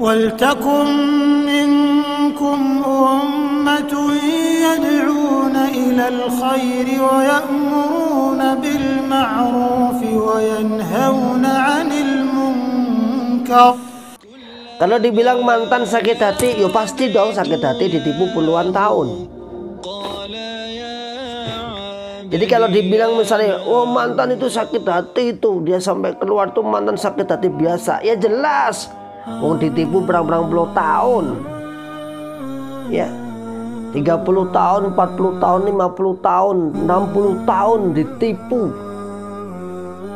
وَلْتَكُنْ مِنْكُمْ أُمَّةٌ يَدْعُونَ إِلَى الْخَيْرِ وَيَأْمُرُونَ بِالْمَعْرُوفِ وَيَنْهَوْنَ عَنِ الْمُنْكَرِ. Kalau dibilang mantan sakit hati, ya pasti dong sakit hati, ditipu puluhan tahun. Jadi kalau dibilang misalnya, oh mantan itu sakit hati itu, dia sampai keluar tuh mantan sakit hati biasa, ya jelas. Oh ditipu berang-berang puluh tahun. Ya, 30 tahun, 40 tahun, 50 tahun, 60 tahun ditipu.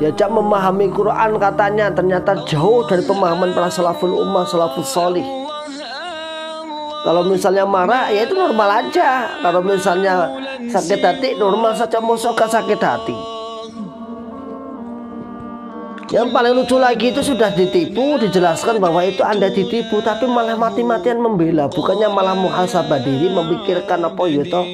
Diajak memahami Quran katanya, ternyata jauh dari pemahaman para salaful ummah, salafus solih. Kalau misalnya marah, ya itu normal aja. Kalau misalnya sakit hati, normal saja, mosok sakit hati. Yang paling lucu lagi itu sudah ditipu, dijelaskan bahwa itu Anda ditipu, tapi malah mati-matian membela. Bukannya malah muhasabah diri, memikirkan apa ya toh,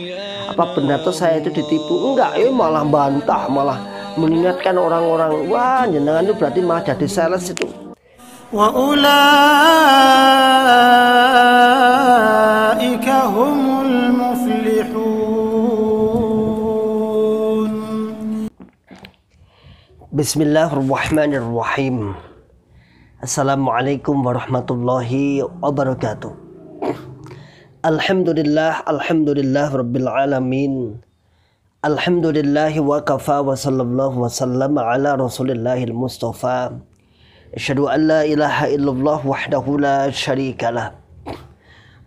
apa benar tuh saya itu ditipu. Enggak, malah bantah, malah mengingatkan orang-orang, wah jenengan itu berarti malah jadi sales itu. Wa ulaika humul muflihun. Bismillahirrahmanirrahim. Assalamualaikum warahmatullahi wabarakatuh. Alhamdulillah rabbil alamin. Alhamdulillahi wa kafa wa sallallahu wa sallam ala rasulillahil mustafa. Asyhadu an la ilaha illallah wahdahu la syarikalah.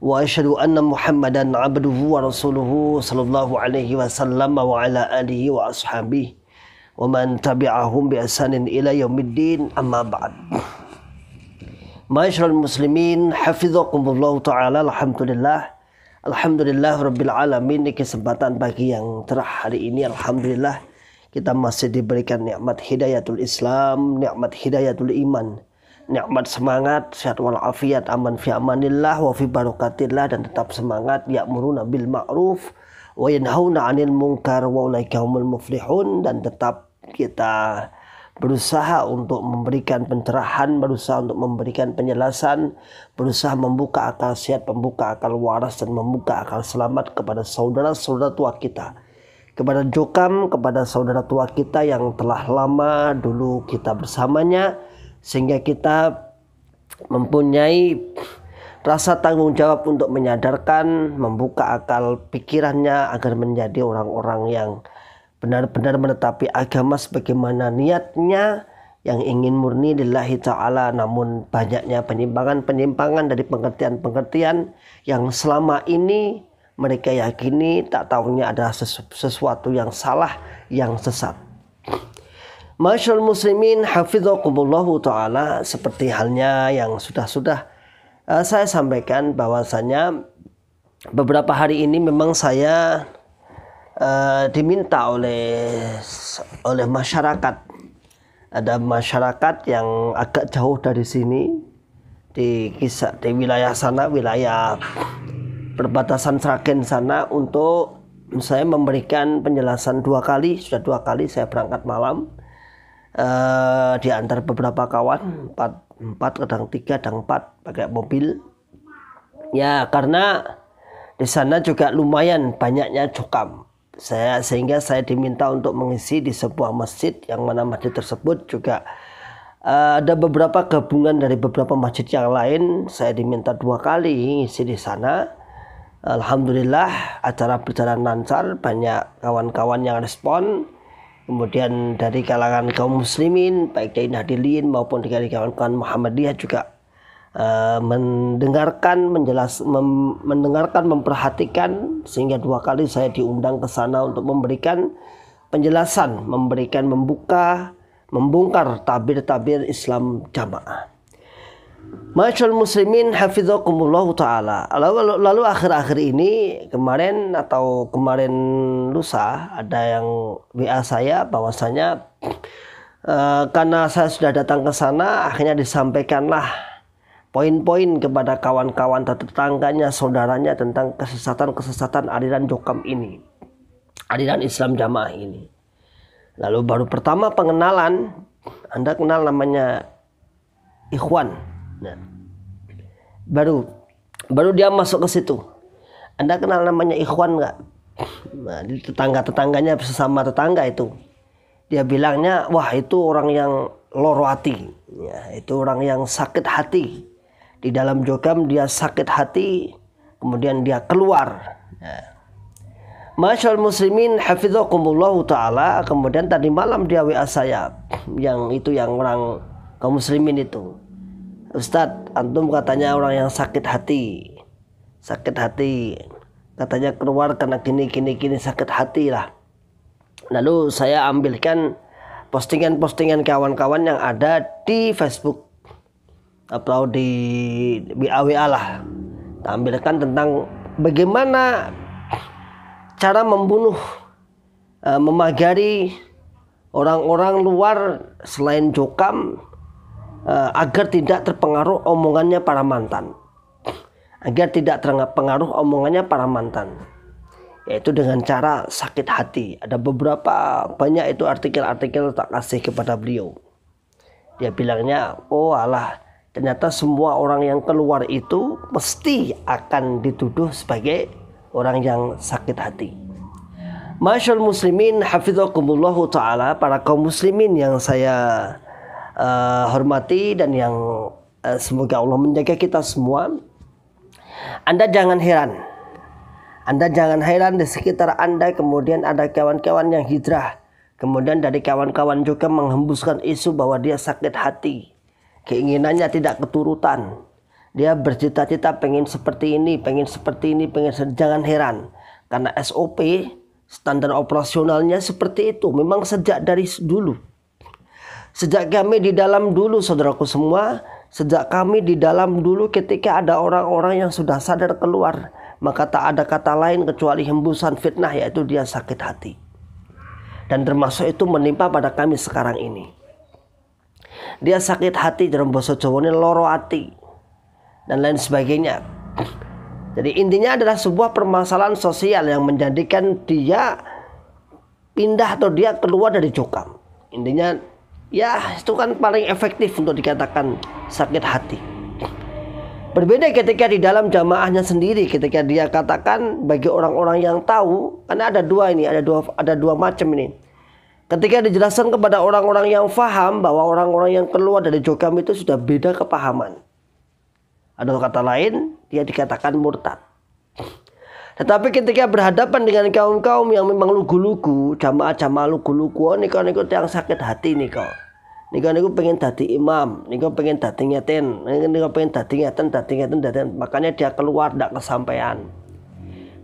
Wa asyhadu anna Muhammadan abduhu wa rasuluhu sallallahu alaihi wasallam wa ala alihi wa ashabihi wa man tabi'ahum bi ihsanin ila yaumiddin, amma ba'd. Ma'asyiral muslimin, hafizakumullah taala. Alhamdulillah rabbil alamin. Di kesempatan pagi yang cerah hari ini, alhamdulillah kita masih diberikan nikmat hidayatul Islam, nikmat hidayatul iman, nikmat semangat, sehat walafiat, aman fi amanillah wa fi barakatillah, dan tetap semangat ya'muruna bil ma'ruf wa yanhauna 'anil munkar wa ulaika humul muflihun. Dan tetap kita berusaha untuk memberikan pencerahan, berusaha untuk memberikan penjelasan, berusaha membuka akal sehat, membuka akal waras, dan membuka akal selamat kepada saudara-saudara tua kita, kepada jokam, kepada saudara tua kita yang telah lama dulu kita bersamanya, sehingga kita mempunyai rasa tanggung jawab untuk menyadarkan, membuka akal pikirannya agar menjadi orang-orang yang benar-benar menetapi agama sebagaimana niatnya, yang ingin murni lillahi ta'ala, namun banyaknya penyimpangan-penyimpangan dari pengertian-pengertian yang selama ini mereka yakini tak tahunya adalah sesuatu yang salah, yang sesat. Ma'asyiral muslimin, hafizakumullahu ta'ala. Seperti halnya yang sudah saya sampaikan bahwasanya beberapa hari ini memang saya diminta oleh masyarakat. Ada masyarakat yang agak jauh dari sini, di wilayah sana, wilayah perbatasan Sragen sana, untuk saya memberikan penjelasan dua kali. Sudah dua kali saya berangkat malam, di antar beberapa kawan, empat kadang 3 kadang 4 pakai mobil. Ya, karena di sana juga lumayan banyaknya jokam. Sehingga saya diminta untuk mengisi di sebuah masjid, yang mana masjid tersebut juga ada beberapa gabungan dari beberapa masjid yang lain. Saya diminta 2 kali ngisi di sana. Alhamdulillah acara berjalan lancar, banyak kawan-kawan yang respon. Kemudian dari kalangan kaum muslimin, baik dari Nahdliyin maupun dari kawan-kawan Muhammadiyah juga mendengarkan, memperhatikan, sehingga 2 kali saya diundang ke sana untuk memberikan penjelasan, membongkar tabir-tabir Islam jamaah. Ma'asyiral muslimin, hafizakumullah ta'ala. Lalu akhir-akhir ini, kemarin lusa, ada yang WA saya bahwasanya karena saya sudah datang ke sana, akhirnya disampaikanlah poin-poin kepada kawan-kawan tetangganya, saudaranya, tentang kesesatan-kesesatan aliran jokam ini, aliran Islam jamaah ini. Lalu baru pertama pengenalan, Anda kenal namanya Ikhwan. Nah, baru dia masuk ke situ. Anda kenal namanya ikhwan nggak? Nah, di tetangganya, sesama tetangga itu, dia bilangnya, wah itu orang yang loro hati, ya, itu orang yang sakit hati. Di dalam jogam dia sakit hati, kemudian dia keluar. Ya. Masyaallah muslimin hafizakumullah ta'ala. Kemudian tadi malam dia WA saya, yang orang kaum muslimin itu, Ustadz, antum katanya orang yang sakit hati, katanya keluar karena gini sakit hati lah. Lalu saya ambilkan postingan kawan-kawan yang ada di Facebook atau di WA lah. Tampilkan tentang bagaimana cara membunuh, memagari orang-orang luar selain jokam, agar tidak terpengaruh omongannya para mantan. Yaitu dengan cara sakit hati. Ada banyak itu artikel-artikel tak kasih kepada beliau. Dia bilangnya, oh alah, ternyata semua orang yang keluar itu pasti akan dituduh sebagai orang yang sakit hati. Masyaallah muslimin hafizakumullah ta'ala, para kaum muslimin yang saya hormati dan yang semoga Allah menjaga kita semua. Anda jangan heran di sekitar Anda kemudian ada kawan-kawan yang hijrah. Kemudian dari kawan-kawan juga menghembuskan isu bahwa dia sakit hati. Keinginannya tidak keturutan. Dia bercita-cita pengen seperti ini. Jangan heran. Karena SOP, standar operasionalnya seperti itu. Memang sejak dari dulu. Sejak kami di dalam dulu, saudaraku semua. Sejak kami di dalam dulu, ketika ada orang-orang yang sudah sadar keluar, maka tak ada kata lain kecuali hembusan fitnah, yaitu dia sakit hati. Dan termasuk itu menimpa pada kami sekarang ini. Dia sakit hati, dalam bahasa Jawa ini loro hati, dan lain sebagainya. Jadi intinya adalah sebuah permasalahan sosial yang menjadikan dia pindah atau dia keluar dari jokam. Intinya ya itu kan paling efektif untuk dikatakan sakit hati. Berbeda ketika di dalam jamaahnya sendiri, ketika dia katakan bagi orang-orang yang tahu, karena ada dua macam ini. Ketika dijelaskan kepada orang-orang yang faham bahwa orang-orang yang keluar dari jokam itu sudah beda kepahaman. Ada kata lain, dia dikatakan murtad. Tetapi ketika berhadapan dengan kaum-kaum yang memang lugu-lugu, jamaah-jamaah lugu-lugu, oh niko yang sakit hati niko. Niko pengen dadi imam, niko pengen dadi ngeten, niko pengen dadi ngeten. Makanya dia keluar tidak kesampaian.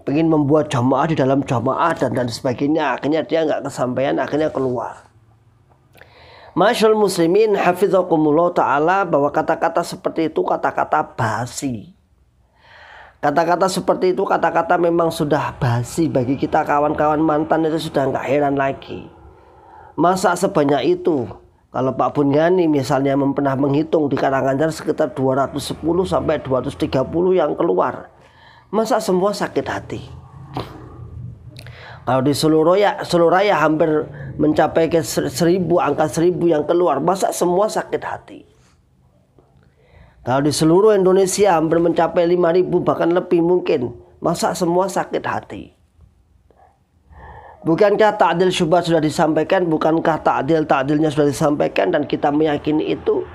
Pengen membuat jamaah di dalam jamaah dan sebagainya. Akhirnya dia nggak kesampaian, akhirnya keluar. Masyaallah muslimin hafizakumullah ta'ala, bahwa kata-kata seperti itu kata-kata basi. Kata-kata seperti itu kata-kata memang sudah basi bagi kita kawan-kawan mantan, itu sudah nggak heran lagi. Masa sebanyak itu? Kalau Pak Bunyani misalnya pernah menghitung di Karanganyar sekitar 210 sampai 230 yang keluar. Masa semua sakit hati? Kalau di seluruh raya hampir mencapai ke 1000, angka 1000 yang keluar. Masa semua sakit hati? Kalau di seluruh Indonesia hampir mencapai 5000 bahkan lebih mungkin. Masa semua sakit hati? Bukankah ta'dil syubhat sudah disampaikan? Bukankah ta'dilnya sudah disampaikan dan kita meyakini itu?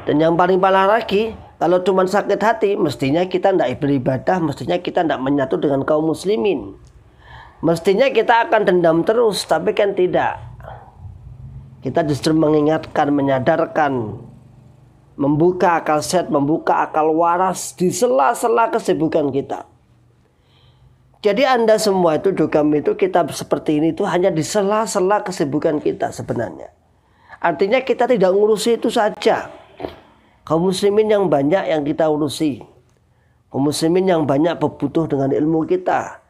Dan yang paling parah lagi, kalau cuma sakit hati, mestinya kita tidak beribadah, mestinya kita tidak menyatu dengan kaum muslimin. Mestinya kita akan dendam terus, tapi kan tidak. Kita justru mengingatkan, menyadarkan, membuka akal sehat, membuka akal waras di sela-sela kesibukan kita. Jadi Anda semua itu jokam itu kita seperti ini itu hanya di sela-sela kesibukan kita sebenarnya. Artinya kita tidak ngurusi itu saja. Kaum muslimin yang banyak yang kita urusi. Kaum muslimin yang banyak berbutuh dengan ilmu kita.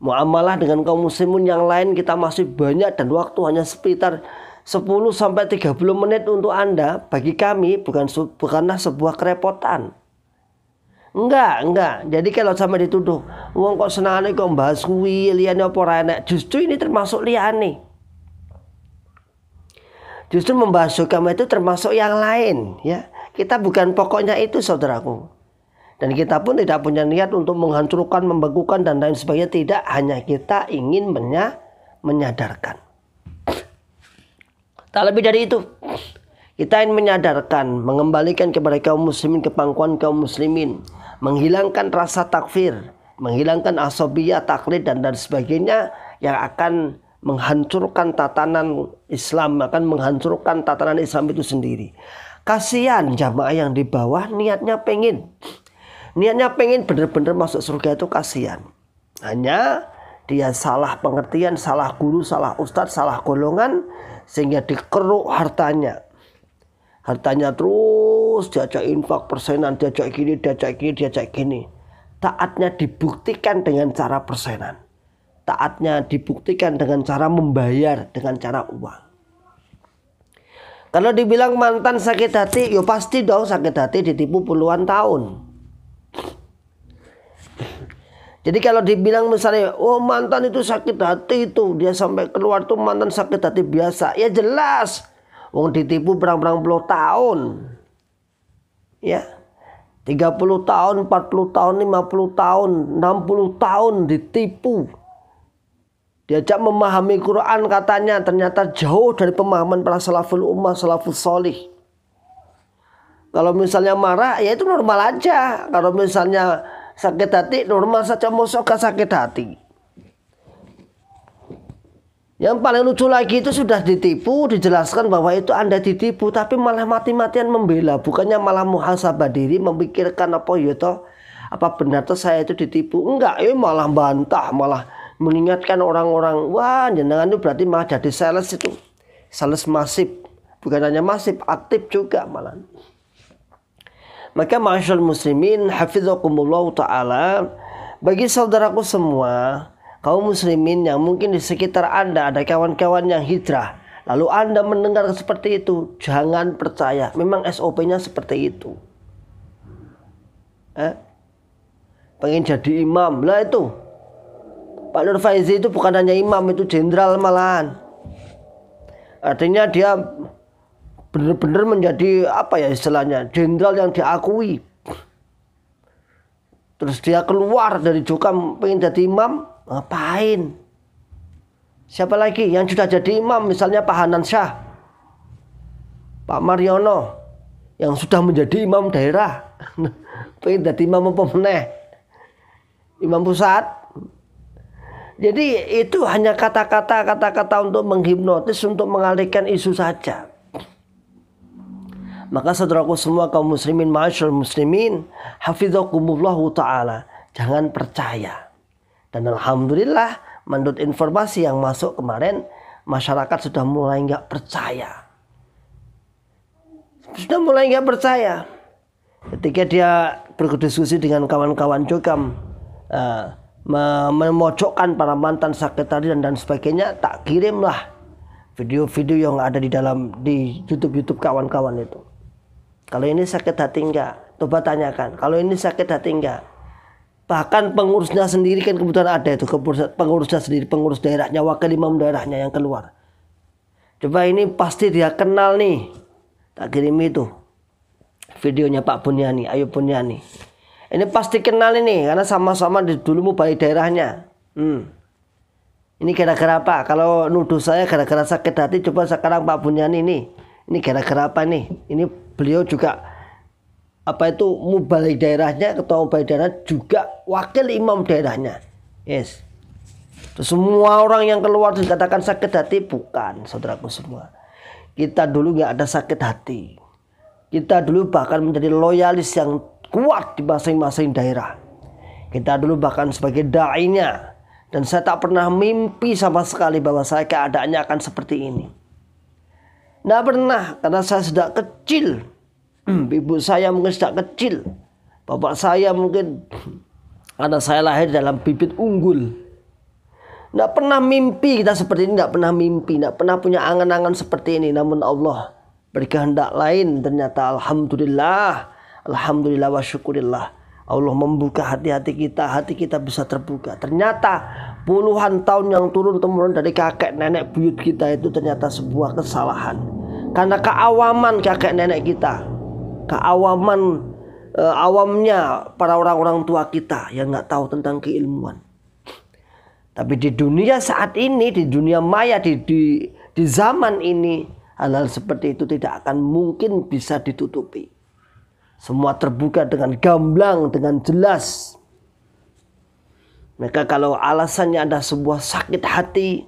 Muamalah dengan kaum muslimin yang lain kita masih banyak dan waktu hanya sekitar 10 sampai 30 menit untuk Anda. Bagi kami bukanlah sebuah kerepotan. Enggak. Jadi kalau sampai dituduh, wong kok senangane kok bahas kuwi liyane apa ora enak. Justru ini termasuk liyane. Justru membahas agama itu termasuk yang lain, ya. Kita bukan pokoknya itu, saudaraku. Dan kita pun tidak punya niat untuk menghancurkan, membekukan dan lain sebagainya. Tidak, hanya kita ingin menyadarkan. Tak lebih dari itu. Kita ingin menyadarkan, mengembalikan kepada kaum muslimin kepangkuan kaum muslimin, menghilangkan rasa takfir, menghilangkan asabiyah, taklid dan sebagainya yang akan menghancurkan tatanan Islam, akan menghancurkan tatanan Islam itu sendiri. Kasihan jamaah yang di bawah niatnya pengen benar-benar masuk surga, itu kasihan. Hanya dia salah pengertian, salah guru, salah ustadz, salah golongan, sehingga dikeruk hartanya. Hartanya terus diajak infak persenan, diajak gini. Taatnya dibuktikan dengan cara persenan. Taatnya dibuktikan dengan cara membayar, dengan cara uang. Kalau dibilang mantan sakit hati, ya pasti dong sakit hati, ditipu puluhan tahun. Jadi kalau dibilang misalnya, oh mantan itu sakit hati itu, dia sampai keluar tuh mantan sakit hati biasa. Ya jelas, wong ditipu berang-berang puluh tahun. Ya, 30 tahun, 40 tahun, 50 tahun, 60 tahun ditipu. Diajak memahami Quran katanya, ternyata jauh dari pemahaman para salaful ummah, salafus solih. Kalau misalnya marah, ya itu normal aja. Kalau misalnya sakit hati, normal saja, mosok sakit hati. Yang paling lucu lagi itu sudah ditipu, dijelaskan bahwa itu Anda ditipu, tapi malah mati-matian membela. Bukannya malah muhasabah diri, memikirkan apa ya toh, apa benar toh saya itu ditipu. Enggak, malah bantah, malah mengingatkan orang-orang, wah jenengan itu berarti malah jadi sales itu. Sales masif, bukan hanya masif, aktif juga malah. Maka ma'asyarul muslimin hafizakumullah ta'ala, bagi saudaraku semua, kaum muslimin yang mungkin di sekitar Anda ada kawan-kawan yang hijrah, lalu Anda mendengar seperti itu, jangan percaya. Memang SOP-nya seperti itu. Pengen jadi imam, lah itu Pak Nur Faizi itu bukan hanya imam, itu jenderal malahan. Artinya dia benar-benar menjadi apa ya istilahnya, jenderal yang diakui. Terus dia keluar dari Jokam pengen jadi imam, ngapain? Siapa lagi yang sudah jadi imam? Misalnya Pak Hanan Syah, Pak Mariono yang sudah menjadi imam daerah, pengen jadi imam apa meneh? Imam pusat. Jadi itu hanya kata-kata untuk menghipnotis, untuk mengalihkan isu saja. Maka saudaraku semua kaum muslimin, ma'asyarul muslimin, hafizakumullahu ta'ala, jangan percaya. Dan alhamdulillah menurut informasi yang masuk kemarin, masyarakat sudah mulai nggak percaya. Sudah mulai nggak percaya. Ketika dia berdiskusi dengan kawan-kawan Jokam, memojokkan para mantan sakit hati dan sebagainya, tak kirimlah video-video yang ada di YouTube kawan-kawan itu. Kalau ini sakit hati enggak? Coba tanyakan. Kalau ini sakit hati enggak? Bahkan pengurusnya sendiri kan kebetulan ada itu, pengurusnya sendiri, pengurus daerahnya, wakil imam daerahnya yang keluar. Coba ini pasti dia kenal nih. Tak kirim itu videonya Pak Bunyani, Ayub Bunyani. Ini pasti kenal ini karena sama-sama dulu mubalik daerahnya. Ini gara-gara apa? Kalau nuduh saya gara-gara sakit hati, coba sekarang Pak Bunyani ini gara-gara apa nih? Ini beliau juga apa itu mubalik daerahnya, ketua mubalik daerah juga wakil imam daerahnya. Yes. Terus semua orang yang keluar dikatakan sakit hati, bukan, saudaraku semua. Kita dulu nggak ada sakit hati. Kita dulu bahkan menjadi loyalis yang kuat di masing-masing daerah. Kita dulu bahkan sebagai da'inya, dan saya tak pernah mimpi sama sekali bahwa saya keadaannya akan seperti ini. Tidak pernah, karena saya sudah kecil. Ibu saya mungkin sudah kecil. Bapak saya mungkin karena saya lahir dalam bibit unggul. Tidak pernah mimpi kita seperti ini, tidak pernah mimpi, tidak pernah punya angan-angan seperti ini. Namun Allah berkehendak lain. Ternyata alhamdulillah, alhamdulillah wa syukurillah, Allah membuka hati kita bisa terbuka. Ternyata puluhan tahun yang turun-temurun dari kakek nenek buyut kita itu ternyata sebuah kesalahan. Karena keawaman kakek nenek kita. keawaman awamnya para orang-orang tua kita yang nggak tahu tentang keilmuan. Tapi di dunia saat ini, di dunia maya, di zaman ini, hal-hal seperti itu tidak akan mungkin bisa ditutupi. Semua terbuka dengan gamblang, dengan jelas. Maka kalau alasannya ada sebuah sakit hati,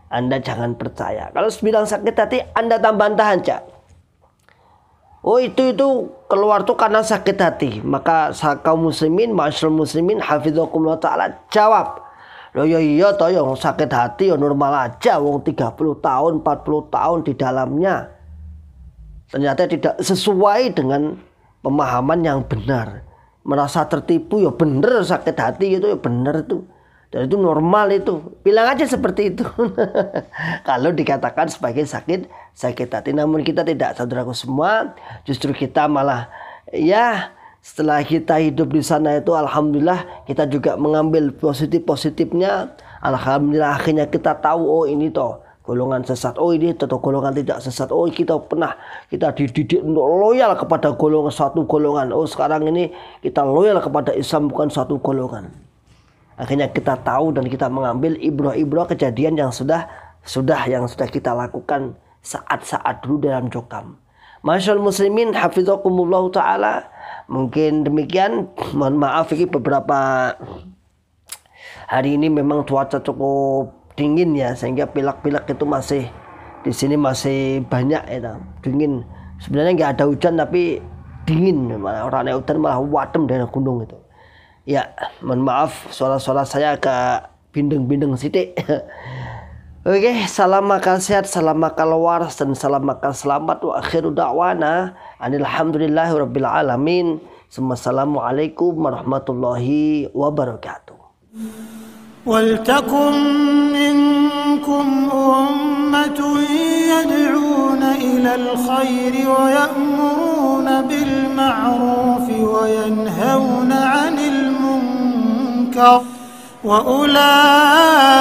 Anda jangan percaya. Kalau bilang sakit hati, Anda tambah-tambah aja. Oh itu keluar tuh karena sakit hati. Maka kaum muslimin, ma'asyiral muslimin, hafizakumullah ta'ala, jawab. Loh ya iya toh yang sakit hati ya normal aja. Wong 30 tahun, 40 tahun di dalamnya. Ternyata tidak sesuai dengan pemahaman yang benar. Merasa tertipu ya bener, sakit hati itu ya bener itu. Dan itu normal itu. Bilang aja seperti itu. Kalau dikatakan sebagai sakit hati. Namun kita tidak, saudaraku semua. Justru kita malah ya setelah kita hidup di sana itu alhamdulillah kita juga mengambil positifnya. Alhamdulillah akhirnya kita tahu oh ini toh golongan sesat. Oh ini toh golongan tidak sesat. Oh kita dididik untuk loyal kepada suatu golongan. Oh sekarang ini kita loyal kepada Islam bukan suatu golongan. Akhirnya kita tahu dan kita mengambil ibrah-ibrah kejadian yang sudah kita lakukan saat-saat dulu dalam jokam. Masyaallah muslimin hafizakumullah ta'ala. Mungkin demikian. Mohon maaf ini beberapa hari ini memang cuaca cukup dingin ya, sehingga pilek-pilek itu masih di sini masih banyak ya, dingin. Sebenarnya nggak ada hujan tapi dingin, malah orang ada hujan malah wadem dari gunung itu. Ya, mohon maaf suara-suara saya agak bindeng-bindeng sidik. Oke, salam makan sehat, salam makan waras, dan salam makan selamat. Wa akhiru da'wana alhamdulillahi rabbil alamin. Assalamualaikum warahmatullahi wabarakatuh. ولتكن منكم أمة يدعون إلى الخير ويأمرون بالمعروف وينهون عن المنكر وأولئك